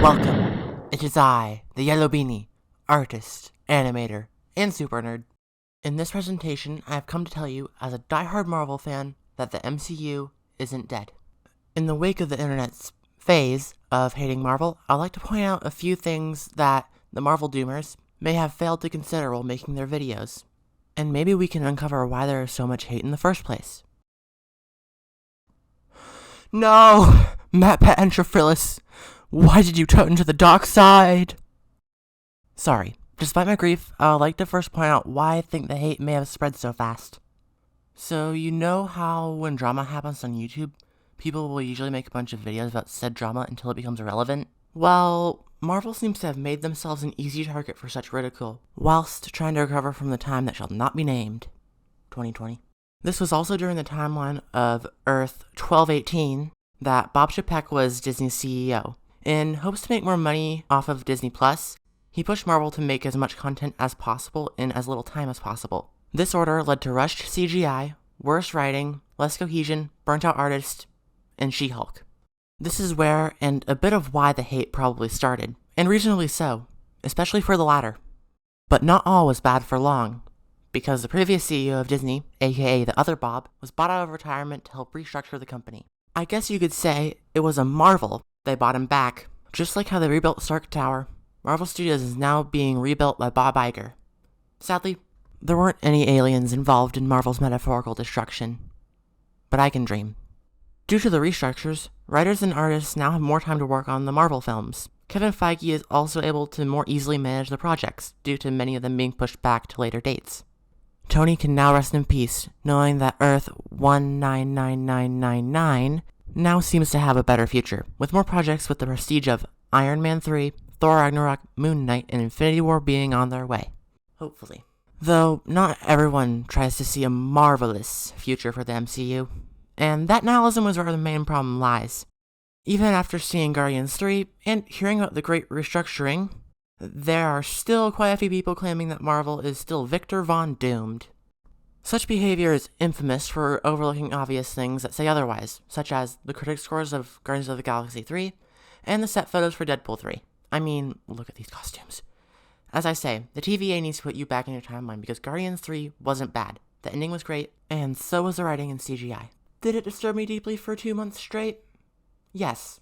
Welcome. It is I, the Yellow Beanie, artist, animator, and super nerd. In this presentation, I have come to tell you, as a die-hard Marvel fan, that the MCU isn't dead. In the wake of the internet's phase of hating Marvel, I'd like to point out a few things that the Marvel doomers may have failed to consider while making their videos. And maybe we can uncover why there is so much hate in the first place. No! Matt Pat Entrophilus! Why did you turn to the dark side? Sorry. Despite my grief, I'd like to first point out why I think the hate may have spread so fast. So, you know how when drama happens on YouTube, people will usually make a bunch of videos about said drama until it becomes irrelevant? Well, Marvel seems to have made themselves an easy target for such ridicule, whilst trying to recover from the time that shall not be named. 2020. This was also during the timeline of Earth 1218 that Bob Chapek was Disney's CEO. In hopes to make more money off of Disney Plus, he pushed Marvel to make as much content as possible in as little time as possible. This order led to rushed CGI, worse writing, less cohesion, burnt-out artists, and She-Hulk. This is where, and a bit of why the hate probably started, and reasonably so, especially for the latter. But not all was bad for long, because the previous CEO of Disney, aka the other Bob, was bought out of retirement to help restructure the company. I guess you could say it was a marvel they bought him back. Just like how they rebuilt Stark Tower, Marvel Studios is now being rebuilt by Bob Iger. Sadly, there weren't any aliens involved in Marvel's metaphorical destruction. But I can dream. Due to the restructures, writers and artists now have more time to work on the Marvel films. Kevin Feige is also able to more easily manage the projects, due to many of them being pushed back to later dates. Tony can now rest in peace, knowing that Earth 199999 now seems to have a better future, with more projects with the prestige of Iron Man 3, Thor Ragnarok, Moon Knight, and Infinity War being on their way. Hopefully. Though, not everyone tries to see a marvelous future for the MCU, and that nihilism was where the main problem lies. Even after seeing Guardians 3, and hearing about the great restructuring, there are still quite a few people claiming that Marvel is still Victor Von Doomed. Such behavior is infamous for overlooking obvious things that say otherwise, such as the critic scores of Guardians of the Galaxy 3, and the set photos for Deadpool 3. I mean, look at these costumes. As I say, the TVA needs to put you back in your timeline because Guardians 3 wasn't bad. The ending was great, and so was the writing and CGI. Did it disturb me deeply for 2 months straight? Yes,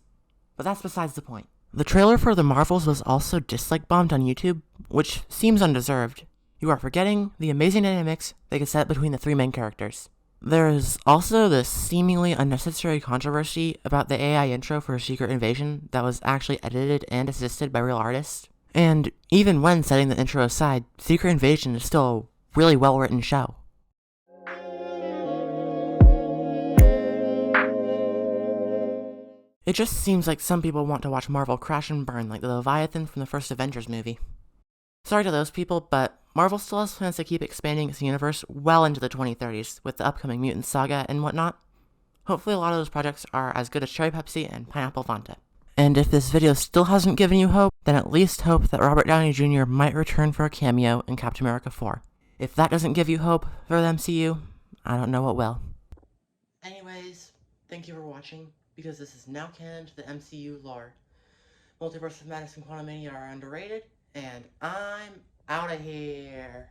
but that's besides the point. The trailer for The Marvels was also dislike bombed on YouTube, which seems undeserved. You are forgetting the amazing dynamics they could set between the three main characters. There is also this seemingly unnecessary controversy about the AI intro for Secret Invasion that was actually edited and assisted by real artists. And even when setting the intro aside, Secret Invasion is still a really well-written show. It just seems like some people want to watch Marvel crash and burn like the Leviathan from the first Avengers movie. Sorry to those people, but Marvel still has plans to keep expanding its universe well into the 2030s with the upcoming Mutant Saga and whatnot. Hopefully a lot of those projects are as good as Cherry Pepsi and Pineapple Fanta. And if this video still hasn't given you hope, then at least hope that Robert Downey Jr. might return for a cameo in Captain America 4. If that doesn't give you hope for the MCU, I don't know what will. Anyways, thank you for watching, because this is now canon to the MCU lore. Multiverse of Madness and Quantumania are underrated, and I'm out of here.